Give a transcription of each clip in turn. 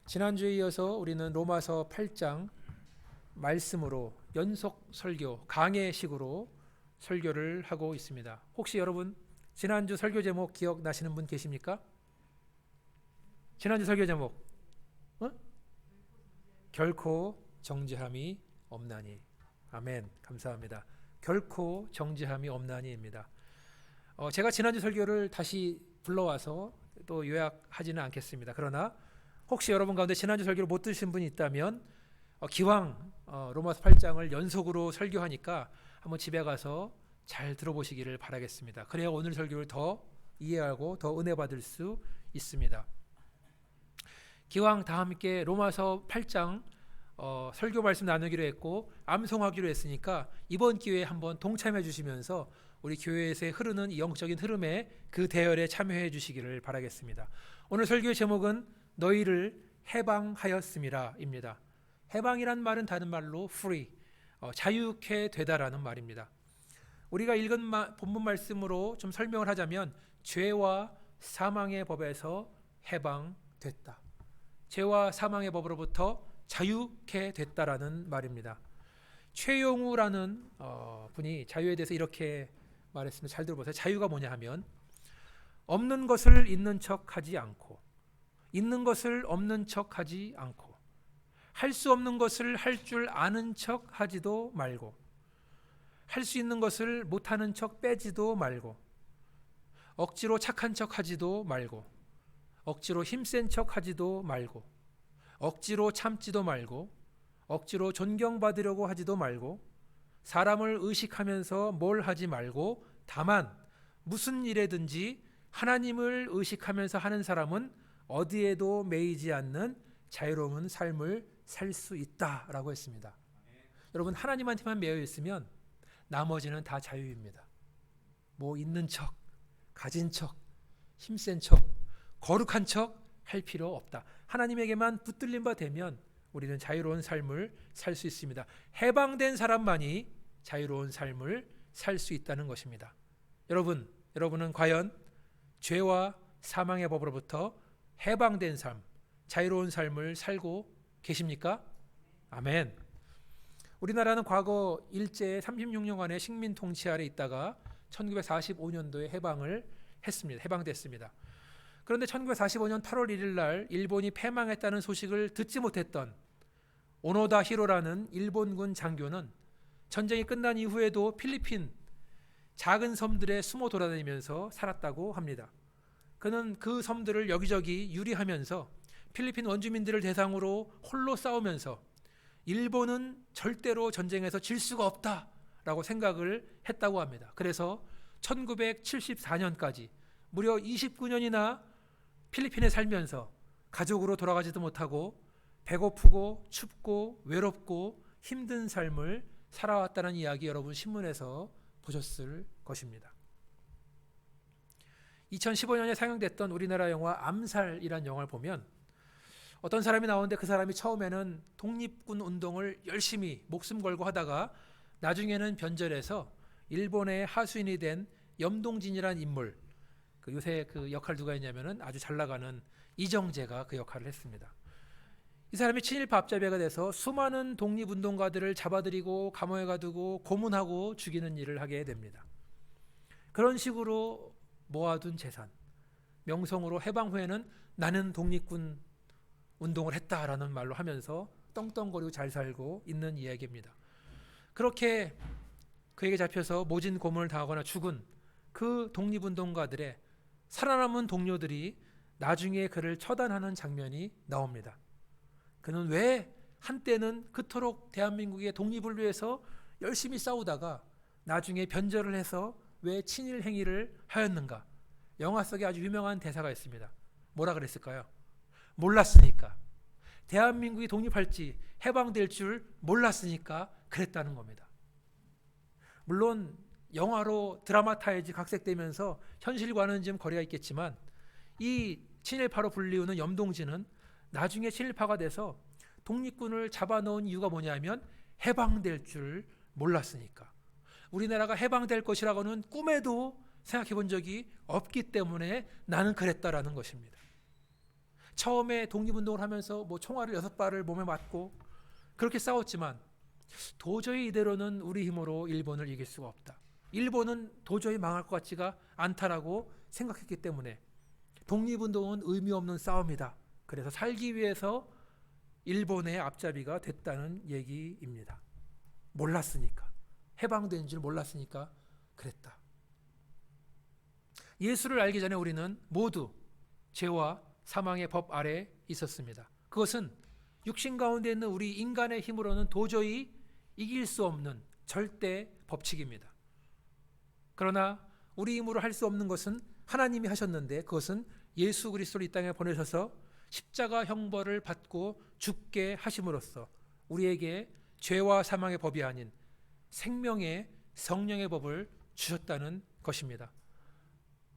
지난주에 이어서 우리는 로마서 8장 말씀으로 연속 설교, 강해식으로 설교를 하고 있습니다. 혹시 여러분 지난주 설교 제목 기억나시는 분 계십니까? 지난주 설교 제목 결코 정죄함이 없나니. 아멘. 감사합니다. 결코 정죄함이 없나니입니다. 제가 지난주 설교를 다시 불러와서 또 요약하지는 않겠습니다. 그러나 혹시 여러분 가운데 지난주 설교를 못 들으신 분이 있다면 기왕 로마서 8장을 연속으로 설교하니까 한번 집에 가서 잘 들어보시기를 바라겠습니다. 그래야 오늘 설교를 더 이해하고 더 은혜 받을 수 있습니다. 기왕 다 함께 로마서 8장 설교 말씀 나누기로 했고 암송하기로 했으니까 이번 기회에 한번 동참해 주시면서 우리 교회에서 흐르는 영적인 흐름에 그 대열에 참여해 주시기를 바라겠습니다. 오늘 설교의 제목은 너희를 해방하였음이라 입니다. 해방이란 말은 다른 말로 free, 자유케 되다라는 말입니다. 우리가 읽은 본문 말씀으로 좀 설명을 하자면 죄와 사망의 법에서 해방됐다. 죄와 사망의 법으로부터 자유케 됐다라는 말입니다. 최용우라는 분이 자유에 대해서 이렇게 말했습니다. 잘 들어보세요. 자유가 뭐냐 하면 없는 것을 있는 척하지 않고 있는 것을 없는 척하지 않고 할 수 없는 것을 할 줄 아는 척하지도 말고 할 수 있는 것을 못하는 척 빼지도 말고 억지로 착한 척하지도 말고 억지로 힘센 척하지도 말고 억지로 참지도 말고 억지로 존경받으려고 하지도 말고 사람을 의식하면서 뭘 하지 말고 다만 무슨 일에든지 하나님을 의식하면서 하는 사람은 어디에도 매이지 않는 자유로운 삶을 살 수 있다라고 했습니다. 여러분 하나님한테만 매여 있으면 나머지는 다 자유입니다. 뭐 있는 척, 가진 척, 힘센 척, 거룩한 척 할 필요 없다. 하나님에게만 붙들린 바 되면 우리는 자유로운 삶을 살 수 있습니다. 해방된 사람만이 자유로운 삶을 살 수 있다는 것입니다. 여러분은 과연 죄와 사망의 법으로부터 해방된 삶, 자유로운 삶을 살고 계십니까? 아멘. 우리나라는 과거 일제 36년간의 식민 통치 아래 있다가 1945년도에 해방됐습니다. 그런데 1945년 8월 1일 날 일본이 패망했다는 소식을 듣지 못했던 오노다 히로라는 일본군 장교는 전쟁이 끝난 이후에도 필리핀 작은 섬들에 숨어 돌아다니면서 살았다고 합니다. 그는 그 섬들을 여기저기 유리하면서 필리핀 원주민들을 대상으로 홀로 싸우면서 일본은 절대로 전쟁에서 질 수가 없다라고 생각을 했다고 합니다. 그래서 1974년까지 무려 29년이나 필리핀에 살면서 가족으로 돌아가지도 못하고 배고프고 춥고 외롭고 힘든 삶을 살아왔다는 이야기 여러분 신문에서 보셨을 것입니다. 2015년에 상영됐던 우리나라 영화 암살이란 영화를 보면 어떤 사람이 나오는데 그 사람이 처음에는 독립군 운동을 열심히 목숨 걸고 하다가 나중에는 변절해서 일본의 하수인이 된 염동진이라는 인물, 요새 그 역할 누가 했냐면은 아주 잘 나가는 이정재가 그 역할을 했습니다. 이 사람이 친일파 앞잡이가 돼서 수많은 독립운동가들을 잡아들이고 감옥에 가두고 고문하고 죽이는 일을 하게 됩니다. 그런 식으로 모아둔 재산, 명성으로 해방 후에는 나는 독립군 운동을 했다라는 말로 하면서 떵떵거리고 잘 살고 있는 이야기입니다. 그렇게 그에게 잡혀서 모진 고문을 당하거나 죽은 그 독립운동가들의 살아남은 동료들이 나중에 그를 처단하는 장면이 나옵니다. 그는 왜 한때는 그토록 대한민국의 독립을 위해서 열심히 싸우다가 나중에 변절을 해서 왜 친일 행위를 하였는가? 영화 속에 아주 유명한 대사가 있습니다. 뭐라 그랬을까요? 몰랐으니까. 대한민국이 독립할지 해방될 줄 몰랐으니까 그랬다는 겁니다. 물론 영화로 드라마타이즈 각색되면서 현실과는 좀 거리가 있겠지만 이 친일파로 불리우는 염동진은 나중에 친일파가 돼서 독립군을 잡아놓은 이유가 뭐냐면 해방될 줄 몰랐으니까. 우리나라가 해방될 것이라고는 꿈에도 생각해 본 적이 없기 때문에 나는 그랬다라는 것입니다. 처음에 독립운동을 하면서 뭐 총알을 6발을 몸에 맞고 그렇게 싸웠지만 도저히 이대로는 우리 힘으로 일본을 이길 수가 없다. 일본은 도저히 망할 것 같지가 않다라고 생각했기 때문에 독립운동은 의미 없는 싸움이다. 그래서 살기 위해서 일본의 앞잡이가 됐다는 얘기입니다. 몰랐으니까. 해방된 줄 몰랐으니까 그랬다. 예수를 알기 전에 우리는 모두 죄와 사망의 법 아래 있었습니다. 그것은 육신 가운데 있는 우리 인간의 힘으로는 도저히 이길 수 없는 절대 법칙입니다. 그러나 우리 힘으로 할 수 없는 것은 하나님이 하셨는데 그것은 예수 그리스도를 이 땅에 보내셔서 십자가 형벌을 받고 죽게 하심으로써 우리에게 죄와 사망의 법이 아닌 생명의 성령의 법을 주셨다는 것입니다.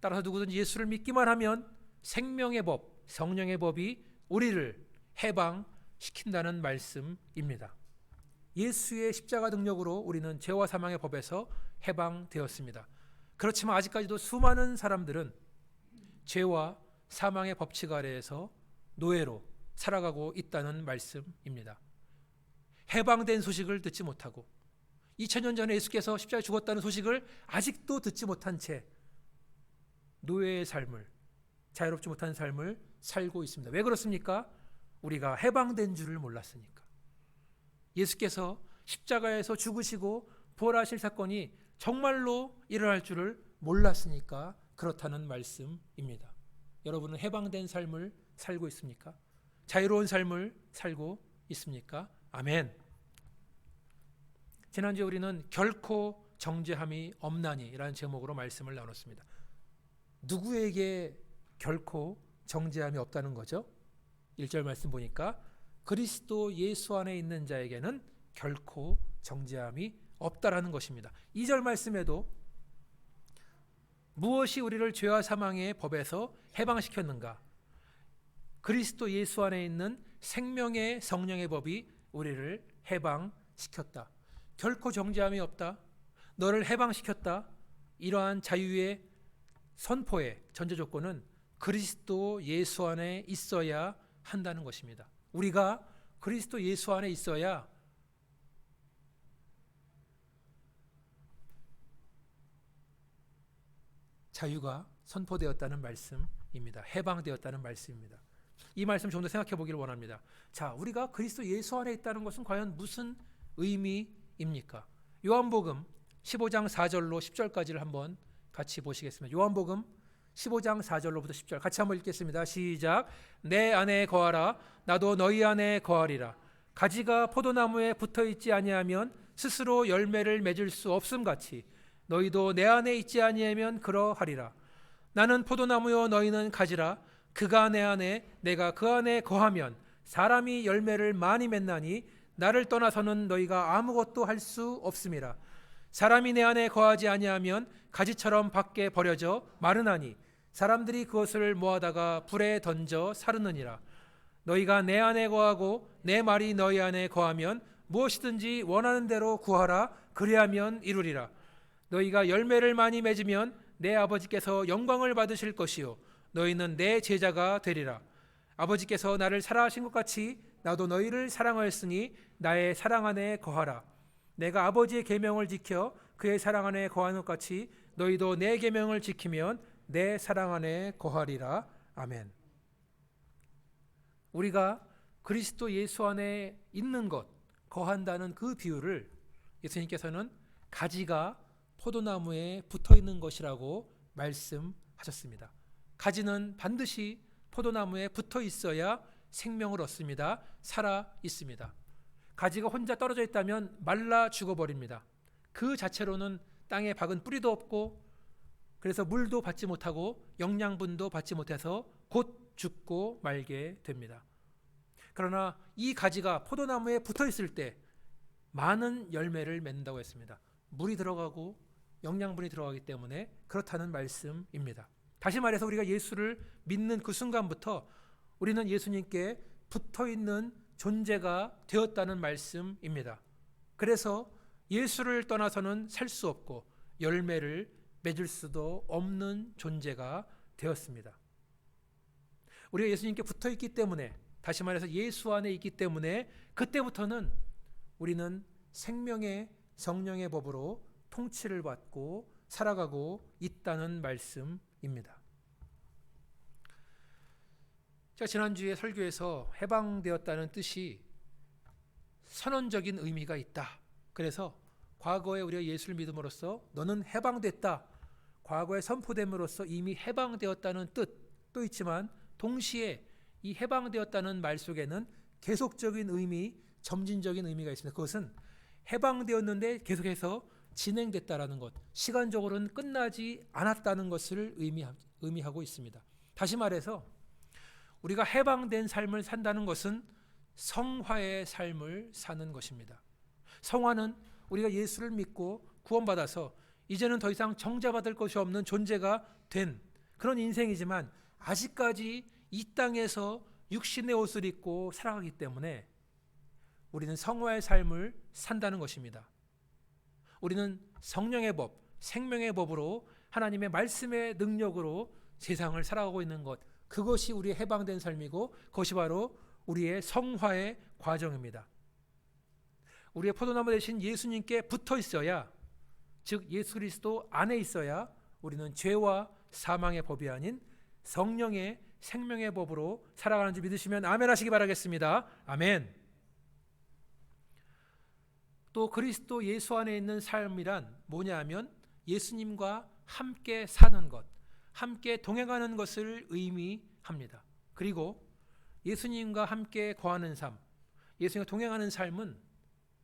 따라서 누구든지 예수를 믿기만 하면 생명의 법, 성령의 법이 우리를 해방시킨다는 말씀입니다. 예수의 십자가 능력으로 우리는 죄와 사망의 법에서 해방되었습니다. 그렇지만 아직까지도 수많은 사람들은 죄와 사망의 법칙 아래에서 노예로 살아가고 있다는 말씀입니다. 해방된 소식을 듣지 못하고 2000년 전에 예수께서 십자가에 죽었다는 소식을 아직도 듣지 못한 채 노예의 삶을, 자유롭지 못한 삶을 살고 있습니다. 왜 그렇습니까? 우리가 해방된 줄을 몰랐으니까. 예수께서 십자가에서 죽으시고 부활하실 사건이 정말로 일어날 줄을 몰랐으니까 그렇다는 말씀입니다. 여러분은 해방된 삶을 살고 있습니까? 자유로운 삶을 살고 있습니까? 아멘. 지난주에 우리는 결코 정죄함이 없나니라는 제목으로 말씀을 나눴습니다. 누구에게 결코 정죄함이 없다는 거죠? 1절 말씀 보니까 그리스도 예수 안에 있는 자에게는 결코 정죄함이 없다라는 것입니다. 2절 말씀에도 무엇이 우리를 죄와 사망의 법에서 해방시켰는가? 그리스도 예수 안에 있는 생명의 성령의 법이 우리를 해방시켰다. 결코 정죄함이 없다. 너를 해방시켰다. 이러한 자유의 선포의 전제 조건은 그리스도 예수 안에 있어야 한다는 것입니다. 우리가 그리스도 예수 안에 있어야 자유가 선포되었다는 말씀입니다. 해방되었다는 말씀입니다. 이 말씀 좀 더 생각해 보기를 원합니다. 자, 우리가 그리스도 예수 안에 있다는 것은 과연 무슨 의미입니까? 요한복음 15장 4절로 10절까지를 한번 같이 보시겠습니다. 요한복음 15장 4절로부터 10절 같이 한번 읽겠습니다. 시작. 내 안에 거하라 나도 너희 안에 거하리라. 가지가 포도나무에 붙어있지 아니하면 스스로 열매를 맺을 수 없음같이 너희도 내 안에 있지 아니하면 그러하리라. 나는 포도나무요 너희는 가지라. 그가 내 안에 내가 그 안에 거하면 사람이 열매를 많이 맺나니 나를 떠나서는 너희가 아무것도 할 수 없음이라. 사람이 내 안에 거하지 아니하면 가지처럼 밖에 버려져 마르나니 사람들이 그것을 모아다가 불에 던져 사르느니라. 너희가 내 안에 거하고 내 말이 너희 안에 거하면 무엇이든지 원하는 대로 구하라. 그리하면 이루리라. 너희가 열매를 많이 맺으면 내 아버지께서 영광을 받으실 것이요 너희는 내 제자가 되리라. 아버지께서 나를 사랑하신 것 같이 나도 너희를 사랑하였으니 나의 사랑 안에 거하라. 내가 아버지의 계명을 지켜 그의 사랑 안에 거하는 것 같이 너희도 내 계명을 지키면 내 사랑 안에 거하리라. 아멘. 우리가 그리스도 예수 안에 있는 것, 거한다는 그 비유를 예수님께서는 가지가 포도나무에 붙어 있는 것이라고 말씀하셨습니다. 가지는 반드시 포도나무에 붙어 있어야 생명을 얻습니다. 살아 있습니다. 가지가 혼자 떨어져 있다면 말라 죽어버립니다. 그 자체로는 땅에 박은 뿌리도 없고 그래서 물도 받지 못하고 영양분도 받지 못해서 곧 죽고 말게 됩니다. 그러나 이 가지가 포도나무에 붙어 있을 때 많은 열매를 맺는다고 했습니다. 물이 들어가고 영양분이 들어가기 때문에 그렇다는 말씀입니다. 다시 말해서 우리가 예수를 믿는 그 순간부터 우리는 예수님께 붙어있는 존재가 되었다는 말씀입니다. 그래서 예수를 떠나서는 살 수 없고 열매를 맺을 수도 없는 존재가 되었습니다. 우리가 예수님께 붙어 있기 때문에, 다시 말해서 예수 안에 있기 때문에 그때부터는 우리는 생명의 성령의 법으로 통치를 받고 살아가고 있다는 말씀입니다. 제가 지난주에 설교에서 해방되었다는 뜻이 선언적인 의미가 있다. 그래서 과거에 우리가 예수를 믿음으로써 너는 해방됐다. 과거에 선포됨으로써 이미 해방되었다는 뜻도 있지만 동시에 이 해방되었다는 말 속에는 계속적인 의미, 점진적인 의미가 있습니다. 그것은 해방되었는데 계속해서 진행됐다라는 것, 시간적으로는 끝나지 않았다는 것을 의미하고 있습니다. 다시 말해서 우리가 해방된 삶을 산다는 것은 성화의 삶을 사는 것입니다. 성화는 우리가 예수를 믿고 구원받아서 이제는 더 이상 정죄받을 것이 없는 존재가 된 그런 인생이지만 아직까지 이 땅에서 육신의 옷을 입고 살아가기 때문에 우리는 성화의 삶을 산다는 것입니다. 우리는 성령의 법, 생명의 법으로 하나님의 말씀의 능력으로 세상을 살아가고 있는 것, 그것이 우리의 해방된 삶이고 그것이 바로 우리의 성화의 과정입니다. 우리의 포도나무 대신 예수님께 붙어 있어야, 즉 예수 그리스도 안에 있어야 우리는 죄와 사망의 법이 아닌 성령의 생명의 법으로 살아가는 줄 믿으시면 아멘 하시기 바라겠습니다. 아멘. 또 그리스도 예수 안에 있는 삶이란 뭐냐 하면 예수님과 함께 사는 것, 함께 동행하는 것을 의미합니다. 그리고 예수님과 함께 거하는 삶, 예수님과 동행하는 삶은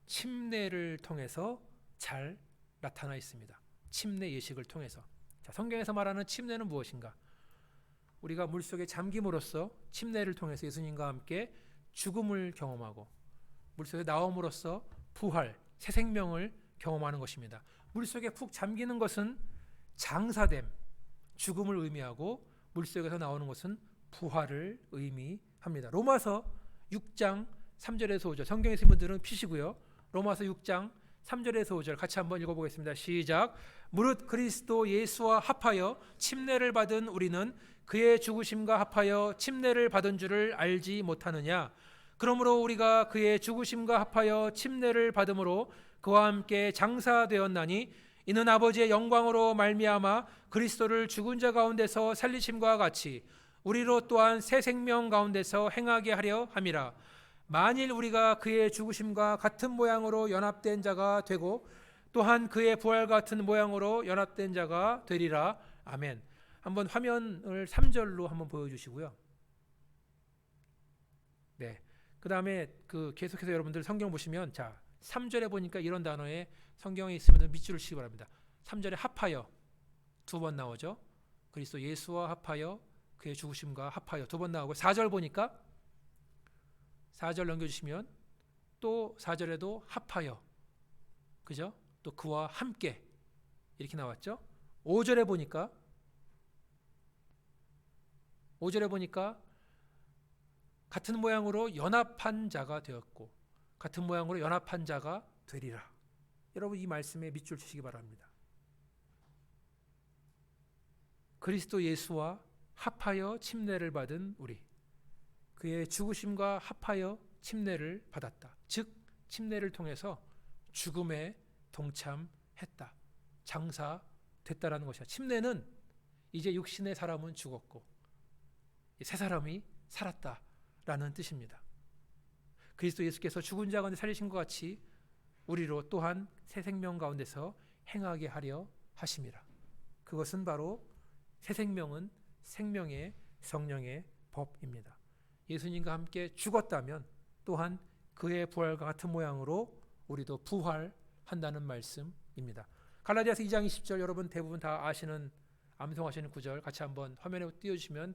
침례를 통해서 잘 나타나 있습니다. 침례 예식을 통해서. 자, 성경에서 말하는 침례는 무엇인가? 우리가 물속에 잠김으로써 침례를 통해서 예수님과 함께 죽음을 경험하고 물속에 나옴으로써 부활, 새 생명을 경험하는 것입니다. 물속에 푹 잠기는 것은 장사됨, 죽음을 의미하고 물속에서 나오는 것은 부활을 의미합니다. 로마서 6장 3절에서 5절, 성경에 있는 분들은 피시고요. 로마서 6장 3절에서 5절 같이 한번 읽어보겠습니다. 시작. 무릇 그리스도 예수와 합하여 침례를 받은 우리는 그의 죽으심과 합하여 침례를 받은 줄을 알지 못하느냐. 그러므로 우리가 그의 죽으심과 합하여 침례를 받음으로 그와 함께 장사되었나니 이는 아버지의 영광으로 말미암아 그리스도를 죽은 자 가운데서 살리심과 같이 우리로 또한 새 생명 가운데서 행하게 하려 함이라. 만일 우리가 그의 죽으심과 같은 모양으로 연합된 자가 되고 또한 그의 부활 같은 모양으로 연합된 자가 되리라. 아멘. 한번 화면을 3절로 한번 보여주시고요. 네. 그 다음에 계속해서 여러분들 성경 보시면, 자, 3절에 보니까 이런 단어에 성경에 있으면 밑줄을 치기 바랍니다. 3절에 합하여 두 번 나오죠. 그리스도 예수와 합하여 그의 죽으심과 합하여 두 번 나오고, 4절 보니까 4절 넘겨주시면 또 4절에도 합하여, 그죠? 또 그와 함께 이렇게 나왔죠. 5절에 보니까 같은 모양으로 연합한 자가 되었고 같은 모양으로 연합한 자가 되리라. 여러분 이 말씀에 밑줄 치시기 바랍니다. 그리스도 예수와 합하여 침례를 받은 우리, 그의 죽으심과 합하여 침례를 받았다. 즉 침례를 통해서 죽음에 동참했다. 장사됐다라는 것이야. 침례는 이제 육신의 사람은 죽었고 새 사람이 살았다라는 뜻입니다. 그리스도 예수께서 죽은 자 가운데 살리신 것 같이 우리로 또한 새 생명 가운데서 행하게 하려 하심이라. 그것은 바로 새 생명은 생명의 성령의 법입니다. 예수님과 함께 죽었다면 또한 그의 부활과 같은 모양으로 우리도 부활한다는 말씀입니다. 갈라디아서 2장 20절 여러분 대부분 다 아시는 암송하시는 구절 같이 한번 화면에 띄워주시면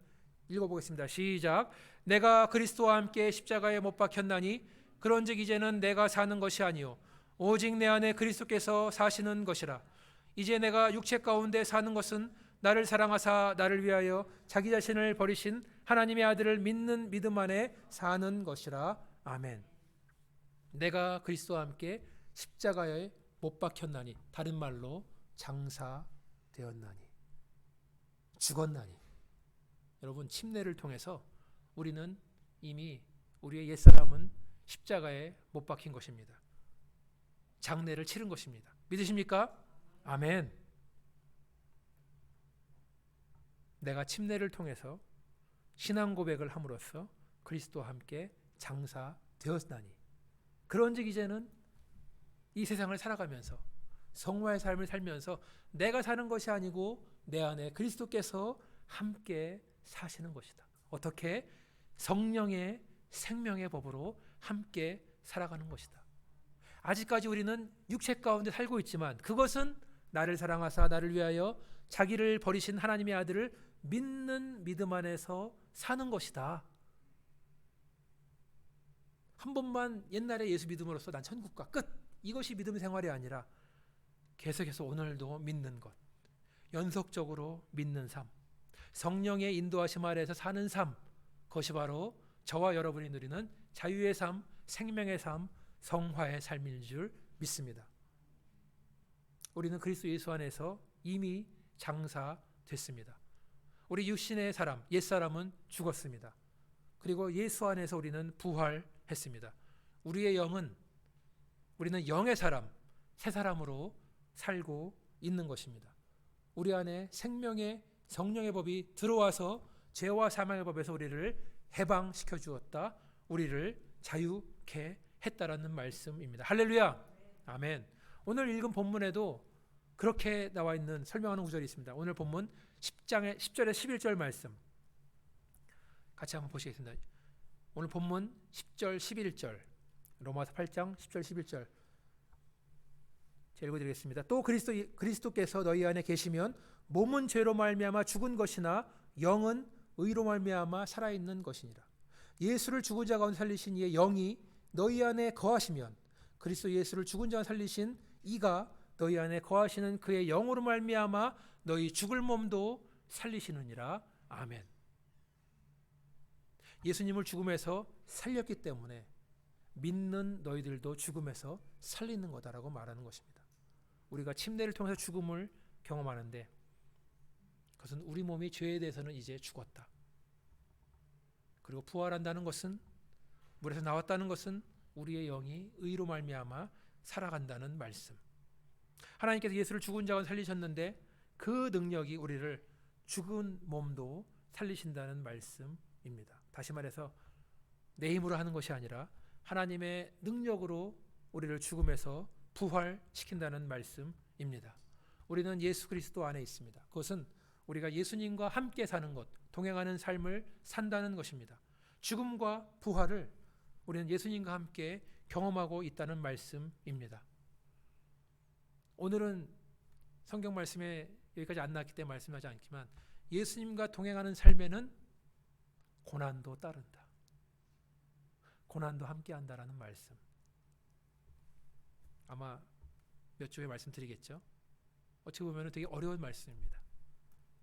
읽어보겠습니다. 시작. 내가 그리스도와 함께 십자가에 못 박혔나니 그런즉 이제는 내가 사는 것이 아니요 오직 내 안에 그리스도께서 사시는 것이라. 이제 내가 육체 가운데 사는 것은 나를 사랑하사 나를 위하여 자기 자신을 버리신 하나님의 아들을 믿는 믿음 안에 사는 것이라. 아멘. 내가 그리스도와 함께 십자가에 못 박혔나니, 다른 말로 장사되었나니, 죽었나니. 여러분 침례를 통해서 우리는 이미 우리의 옛사람은 십자가에 못 박힌 것입니다. 장례를 치른 것입니다. 믿으십니까? 아멘. 내가 침례를 통해서 신앙 고백을 함으로써 그리스도와 함께 장사되었나니, 그런즉 이제는 이 세상을 살아가면서 성화의 삶을 살면서 내가 사는 것이 아니고 내 안에 그리스도께서 함께 사시는 것이다. 어떻게? 성령의 생명의 법으로 함께 살아가는 것이다. 아직까지 우리는 육체 가운데 살고 있지만 그것은 나를 사랑하사 나를 위하여 자기를 버리신 하나님의 아들을 믿는 믿음 안에서 사는 것이다. 한 번만 옛날에 예수 믿음으로써 난 천국 가 끝, 이것이 믿음 생활이 아니라 계속해서 오늘도 믿는 것, 연속적으로 믿는 삶, 성령의 인도하심 아래에서 사는 삶, 그것이 바로 저와 여러분이 누리는 자유의 삶, 생명의 삶, 성화의 삶인 줄 믿습니다. 우리는 그리스도 예수 안에서 이미 장사됐습니다. 우리 육신의 사람, 옛사람은 죽었습니다. 그리고 예수 안에서 우리는 부활했습니다. 우리는 영의 사람, 새 사람으로 살고 있는 것입니다. 우리 안에 생명의 성령의 법이 들어와서 죄와 사망의 법에서 우리를 해방시켜 주었다. 우리를 자유케 했다라는 말씀입니다. 할렐루야. 아멘. 오늘 읽은 본문에도 그렇게 나와 있는 설명하는 구절이 있습니다. 오늘 본문 10장의 10절에 11절 말씀 같이 한번 보시겠습니다. 오늘 본문 10절 11절 로마서 8장 10절 11절 제가 읽어드리겠습니다. 또 그리스도께서 너희 안에 계시면 몸은 죄로 말미암아 죽은 것이나 영은 의로 말미암아 살아있는 것이니라. 예수를 죽은 자 가운데 살리신 이의 영이 너희 안에 거하시면 그리스도 예수를 죽은 자 가운데 살리신 이가 너희 안에 거하시는 그의 영으로 말미암아 너희 죽을 몸도 살리시느니라. 아멘. 예수님을 죽음에서 살렸기 때문에 믿는 너희들도 죽음에서 살리는 거다라고 말하는 것입니다. 우리가 침례를 통해서 죽음을 경험하는데 그것은 우리 몸이 죄에 대해서는 이제 죽었다. 그리고 부활한다는 것은, 물에서 나왔다는 것은 우리의 영이 의로 말미암아 살아간다는 말씀. 하나님께서 예수를 죽은 자 가운데 살리셨는데 그 능력이 우리를 죽은 몸도 살리신다는 말씀입니다. 다시 말해서 내 힘으로 하는 것이 아니라 하나님의 능력으로 우리를 죽음에서 부활시킨다는 말씀입니다. 우리는 예수 그리스도 안에 있습니다. 그것은 우리가 예수님과 함께 사는 것, 동행하는 삶을 산다는 것입니다. 죽음과 부활을 우리는 예수님과 함께 경험하고 있다는 말씀입니다. 오늘은 성경 말씀에 여기까지 안 나왔기 때문에 말씀하지 않지만 예수님과 동행하는 삶에는 고난도 따른다. 고난도 함께한다라는 말씀. 아마 몇 주에 말씀드리겠죠. 어찌 보면 되게 어려운 말씀입니다.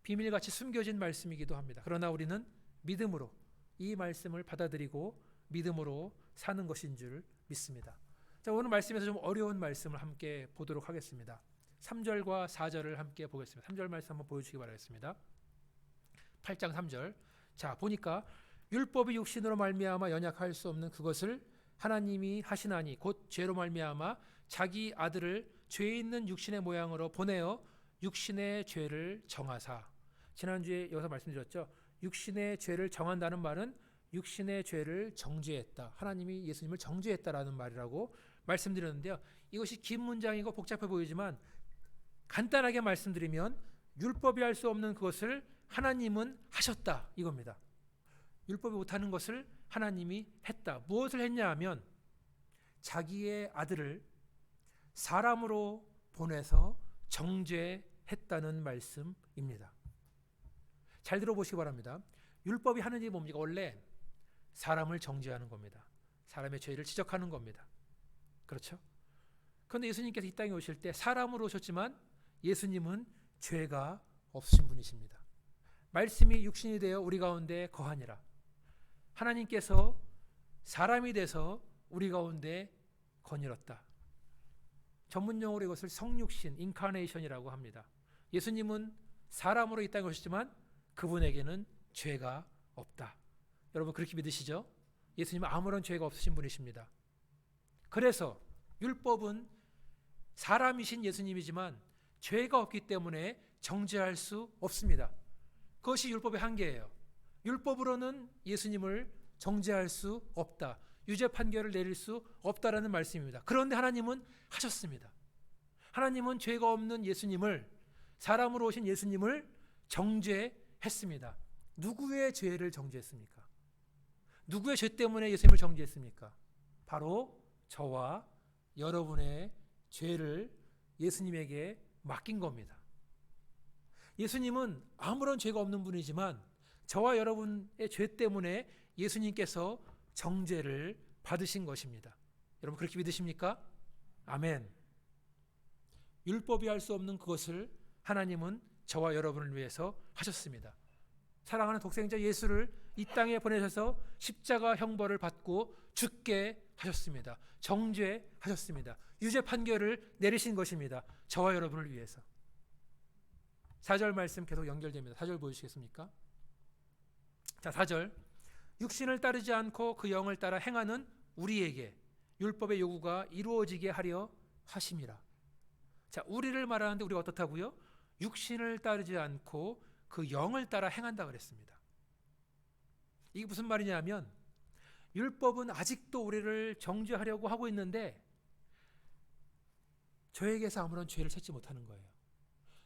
비밀같이 숨겨진 말씀이기도 합니다. 그러나 우리는 믿음으로 이 말씀을 받아들이고 믿음으로 사는 것인 줄 믿습니다. 자, 오늘 말씀에서 좀 어려운 말씀을 함께 보도록 하겠습니다. 3절과 4절을 함께 보겠습니다. 3절 말씀 한번 보여주시기 바라겠습니다. 8장 3절. 자, 보니까 율법이 육신으로 말미암아 연약할 수 없는 그것을 하나님이 하시나니 곧 죄로 말미암아 자기 아들을 죄 있는 육신의 모양으로 보내어 육신의 죄를 정하사. 지난주에 여기서 말씀드렸죠. 육신의 죄를 정한다는 말은 육신의 죄를 정죄했다. 하나님이 예수님을 정죄했다라는 말이라고 말씀드렸는데요. 이것이 긴 문장이고 복잡해 보이지만 간단하게 말씀드리면 율법이 할 수 없는 그것을 하나님은 하셨다 이겁니다. 율법이 못하는 것을 하나님이 했다. 무엇을 했냐 하면 자기의 아들을 사람으로 보내서 정죄했다는 말씀입니다. 잘 들어보시기 바랍니다. 율법이 하는 일이 뭡니까? 원래 사람을 정죄하는 겁니다. 사람의 죄를 지적하는 겁니다. 그렇죠? 그런데 예수님께서 이 땅에 오실 때 사람으로 오셨지만 예수님은 죄가 없으신 분이십니다. 말씀이 육신이 되어 우리 가운데 거하니라. 하나님께서 사람이 돼서 우리 가운데 거닐었다. 전문용어로 이것을 성육신, 인카네이션이라고 합니다. 예수님은 사람으로 이 땅에 오셨지만 그분에게는 죄가 없다. 여러분 그렇게 믿으시죠? 예수님은 아무런 죄가 없으신 분이십니다. 그래서 율법은 사람이신 예수님이지만 죄가 없기 때문에 정죄할 수 없습니다. 그것이 율법의 한계예요. 율법으로는 예수님을 정죄할 수 없다. 유죄 판결을 내릴 수 없다라는 말씀입니다. 그런데 하나님은 하셨습니다. 하나님은 죄가 없는 예수님을, 사람으로 오신 예수님을 정죄했습니다. 누구의 죄를 정죄했습니까? 누구의 죄 때문에 예수님을 정죄했습니까? 바로 저와 여러분의 죄를 예수님에게 맡긴 겁니다. 예수님은 아무런 죄가 없는 분이지만 저와 여러분의 죄 때문에 예수님께서 정죄를 받으신 것입니다. 여러분 그렇게 믿으십니까? 아멘. 율법이 할 수 없는 그것을 하나님은 저와 여러분을 위해서 하셨습니다. 사랑하는 독생자 예수를 이 땅에 보내셔서 십자가 형벌을 받고 죽게 하셨습니다. 정죄하셨습니다. 유죄 판결을 내리신 것입니다. 저와 여러분을 위해서. 4절 말씀 계속 연결됩니다. 4절 보여주시겠습니까? 자, 4절. 육신을 따르지 않고 그 영을 따라 행하는 우리에게 율법의 요구가 이루어지게 하려 하심이라. 자, 우리를 말하는데 우리가 어떻다고요? 육신을 따르지 않고 그 영을 따라 행한다 그랬습니다. 이게 무슨 말이냐면 율법은 아직도 우리를 정죄하려고 하고 있는데 저에게서 아무런 죄를 찾지 못하는 거예요.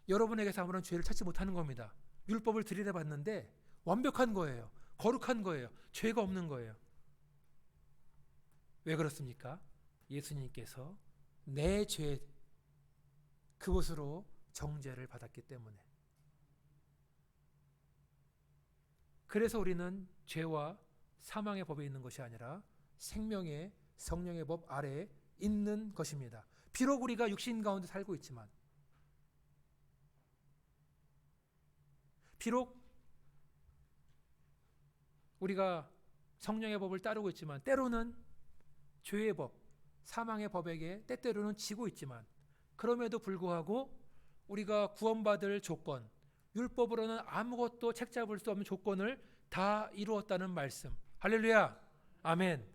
여러분에게서 아무런 죄를 찾지 못하는 겁니다. 율법을 들여다봤는데 완벽한 거예요. 거룩한 거예요. 죄가 없는 거예요. 왜 그렇습니까? 예수님께서 내 죄 그것으로 정죄를 받았기 때문에. 그래서 우리는 죄와 사망의 법에 있는 것이 아니라 생명의 성령의 법 아래에 있는 것입니다. 비록 우리가 육신 가운데 살고 있지만, 비록 우리가 성령의 법을 따르고 있지만 때로는 죄의 법, 사망의 법에게 때때로는 지고 있지만 그럼에도 불구하고 우리가 구원받을 조건, 율법으로는 아무것도 책잡을 수 없는 조건을 다 이루었다는 말씀. 할렐루야. 아멘.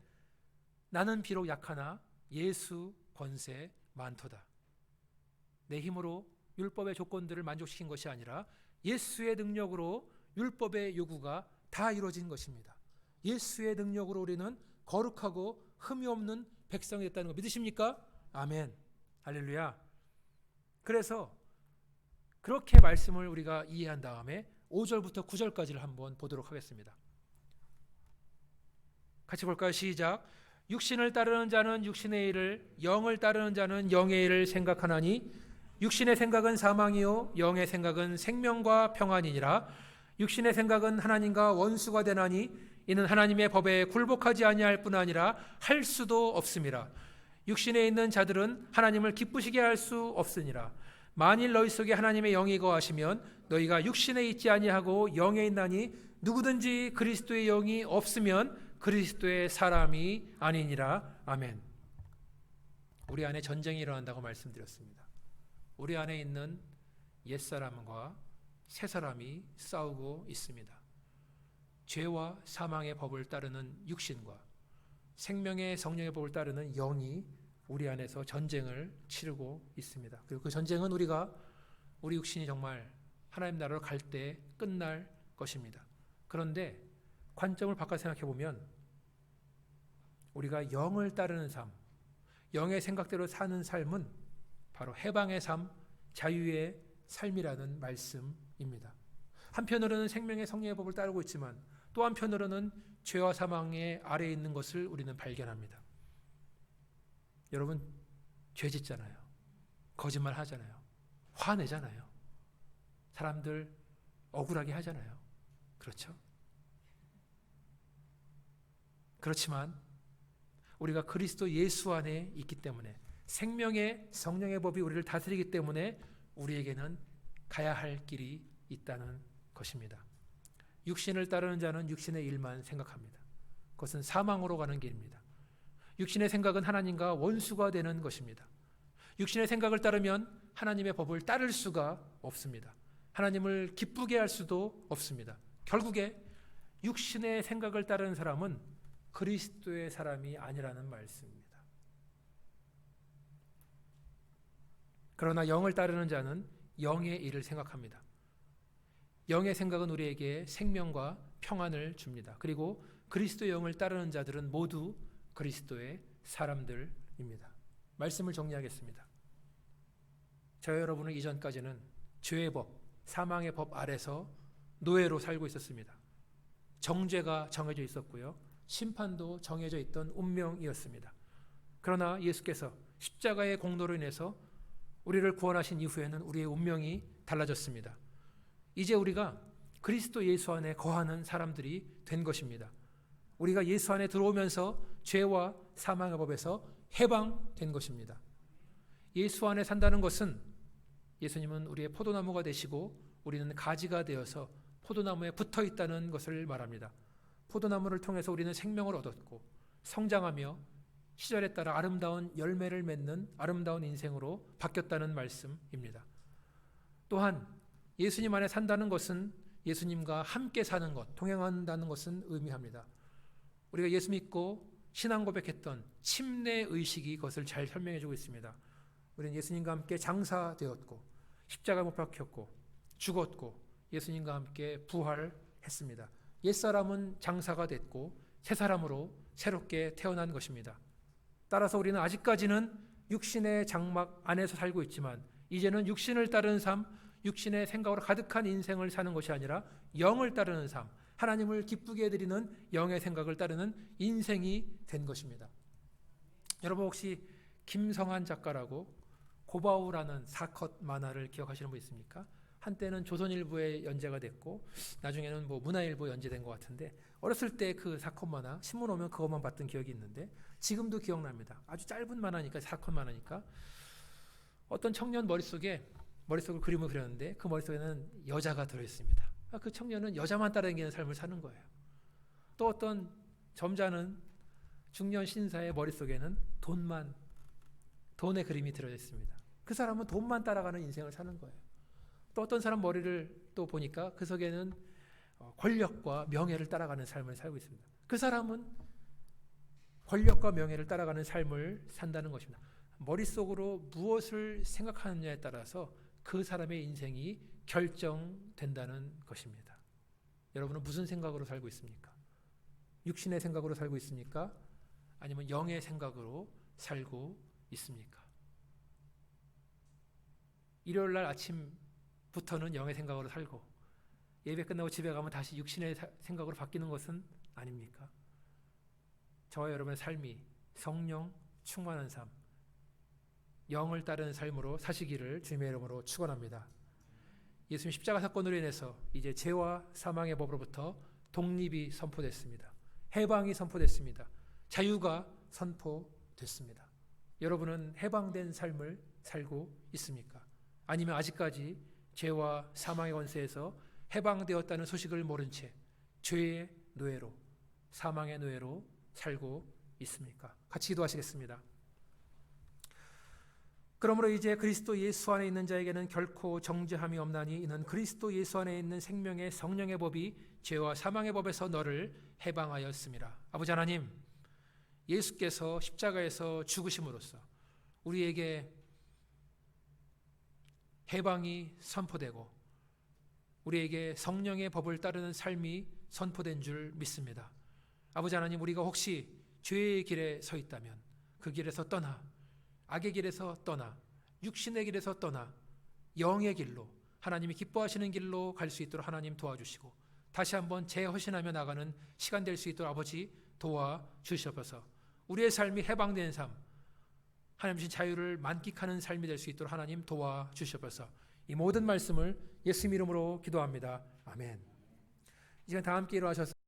나는 비록 약하나 예수 권세 많도다. 내 힘으로 율법의 조건들을 만족시킨 것이 아니라 예수의 능력으로 율법의 요구가 다 이루어진 것입니다. 예수의 능력으로 우리는 거룩하고 흠이 없는 백성이 됐다는 거 믿으십니까? 아멘. 할렐루야. 그래서 그렇게 말씀을 우리가 이해한 다음에 5절부터 9절까지를 한번 보도록 하겠습니다. 같이 볼까요? 시작. 육신을 따르는 자는 육신의 일을, 영을 따르는 자는 영의 일을 생각하나니 육신의 생각은 사망이요 영의 생각은 생명과 평안이니라. 육신의 생각은 하나님과 원수가 되나니 이는 하나님의 법에 굴복하지 아니할 뿐 아니라 할 수도 없음이라. 육신에 있는 자들은 하나님을 기쁘시게 할 수 없으니라. 만일 너희 속에 하나님의 영이 거하시면 너희가 육신에 있지 아니하고 영에 있나니 누구든지 그리스도의 영이 없으면 그리스도의 사람이 아니니라. 아멘. 우리 안에 전쟁이 일어난다고 말씀드렸습니다. 우리 안에 있는 옛사람과 새사람이 싸우고 있습니다. 죄와 사망의 법을 따르는 육신과 생명의 성령의 법을 따르는 영이 우리 안에서 전쟁을 치르고 있습니다. 그리고 그 전쟁은 우리 육신이 정말 하나님 나라로 갈 때 끝날 것입니다. 그런데 관점을 바꿔 생각해 보면 우리가 영을 따르는 삶, 영의 생각대로 사는 삶은 바로 해방의 삶, 자유의 삶이라는 말씀입니다. 한편으로는 생명의 성령의 법을 따르고 있지만 또 한편으로는 죄와 사망의 아래에 있는 것을 우리는 발견합니다. 여러분 죄 짓잖아요. 거짓말 하잖아요. 화내잖아요. 사람들 억울하게 하잖아요. 그렇죠? 그렇지만 우리가 그리스도 예수 안에 있기 때문에 생명의 성령의 법이 우리를 다스리기 때문에 우리에게는 가야 할 길이 있다는 것입니다. 육신을 따르는 자는 육신의 일만 생각합니다. 그것은 사망으로 가는 길입니다. 육신의 생각은 하나님과 원수가 되는 것입니다. 육신의 생각을 따르면 하나님의 법을 따를 수가 없습니다. 하나님을 기쁘게 할 수도 없습니다. 결국에 육신의 생각을 따르는 사람은 그리스도의 사람이 아니라는 말씀입니다. 그러나 영을 따르는 자는 영의 일을 생각합니다. 영의 생각은 우리에게 생명과 평안을 줍니다. 그리고 그리스도의 영을 따르는 자들은 모두 그리스도의 사람들입니다. 말씀을 정리하겠습니다. 저와 여러분은 이전까지는 죄의 법, 사망의 법 아래서 노예로 살고 있었습니다. 정죄가 정해져 있었고요. 심판도 정해져 있던 운명이었습니다. 그러나 예수께서 십자가의 공로로 인해서 우리를 구원하신 이후에는 우리의 운명이 달라졌습니다. 이제 우리가 그리스도 예수 안에 거하는 사람들이 된 것입니다. 우리가 예수 안에 들어오면서 죄와 사망의 법에서 해방된 것입니다. 예수 안에 산다는 것은 예수님은 우리의 포도나무가 되시고 우리는 가지가 되어서 포도나무에 붙어 있다는 것을 말합니다. 포도나무를 통해서 우리는 생명을 얻었고 성장하며 시절에 따라 아름다운 열매를 맺는 아름다운 인생으로 바뀌었다는 말씀입니다. 또한 예수님 안에 산다는 것은 예수님과 함께 사는 것, 동행한다는 것은 의미합니다. 우리가 예수 믿고 신앙 고백했던 침례 의식이 그것을 잘 설명해 주고 있습니다. 우리는 예수님과 함께 장사되었고 십자가 못 박혔고 죽었고 예수님과 함께 부활했습니다. 옛사람은 장사가 됐고 새 사람으로 새롭게 태어난 것입니다. 따라서 우리는 아직까지는 육신의 장막 안에서 살고 있지만 이제는 육신을 따르는 삶, 육신의 생각으로 가득한 인생을 사는 것이 아니라 영을 따르는 삶, 하나님을 기쁘게 해드리는 영의 생각을 따르는 인생이 된 것입니다. 여러분 혹시 김성한 작가라고 고바우라는 사컷 만화를 기억하시는 분 있습니까? 한때는 조선일보에 연재가 됐고 나중에는 문화일보 연재된 것 같은데 어렸을 때 그 사컷 만화 신문 오면 그것만 봤던 기억이 있는데 지금도 기억납니다. 아주 짧은 만화니까 사컷 만화니까 어떤 청년 머릿속을 그림을 그렸는데 그 머릿속에는 여자가 들어있습니다. 그 청년은 여자만 따라다니는 삶을 사는 거예요. 또 어떤 점잖은 중년 신사의 머릿속에는 돈의 그림이 들어있습니다. 그 사람은 돈만 따라가는 인생을 사는 거예요. 또 어떤 사람 머리를 또 보니까 그 속에는 권력과 명예를 따라가는 삶을 살고 있습니다. 그 사람은 권력과 명예를 따라가는 삶을 산다는 것입니다. 머릿속으로 무엇을 생각하느냐에 따라서 그 사람의 인생이 결정된다는 것입니다. 여러분은 무슨 생각으로 살고 있습니까? 육신의 생각으로 살고 있습니까? 아니면 영의 생각으로 살고 있습니까? 일요일 날 아침부터는 영의 생각으로 살고 예배 끝나고 집에 가면 다시 육신의 생각으로 바뀌는 것은 아닙니까? 저와 여러분의 삶이 성령 충만한 삶, 영을 따르는 삶으로 사시기를 주님의 이름으로 축원합니다. 예수님 십자가 사건으로 인해서 이제 죄와 사망의 법으로부터 독립이 선포됐습니다. 해방이 선포됐습니다. 자유가 선포됐습니다. 여러분은 해방된 삶을 살고 있습니까? 아니면 아직까지 죄와 사망의 권세에서 해방되었다는 소식을 모른 채 죄의 노예로, 사망의 노예로 살고 있습니까? 같이 기도하시겠습니다. 그러므로 이제 그리스도 예수 안에 있는 자에게는 결코 정죄함이 없나니 이는 그리스도 예수 안에 있는 생명의 성령의 법이 죄와 사망의 법에서 너를 해방하였음이라. 아버지 하나님, 예수께서 십자가에서 죽으심으로써 우리에게 해방이 선포되고 우리에게 성령의 법을 따르는 삶이 선포된 줄 믿습니다. 아버지 하나님, 우리가 혹시 죄의 길에 서 있다면 그 길에서 떠나 악의 길에서 떠나 육신의 길에서 떠나 영의 길로 하나님이 기뻐하시는 길로 갈 수 있도록 하나님 도와주시고 다시 한번 재허신하며 나가는 시간 될 수 있도록 아버지 도와주시옵소서. 우리의 삶이 해방된 삶, 하나님 주신 자유를 만끽하는 삶이 될 수 있도록 하나님 도와주시옵소서. 이 모든 말씀을 예수 이름으로 기도합니다. 아멘. 이제 다 함께 일어나셔서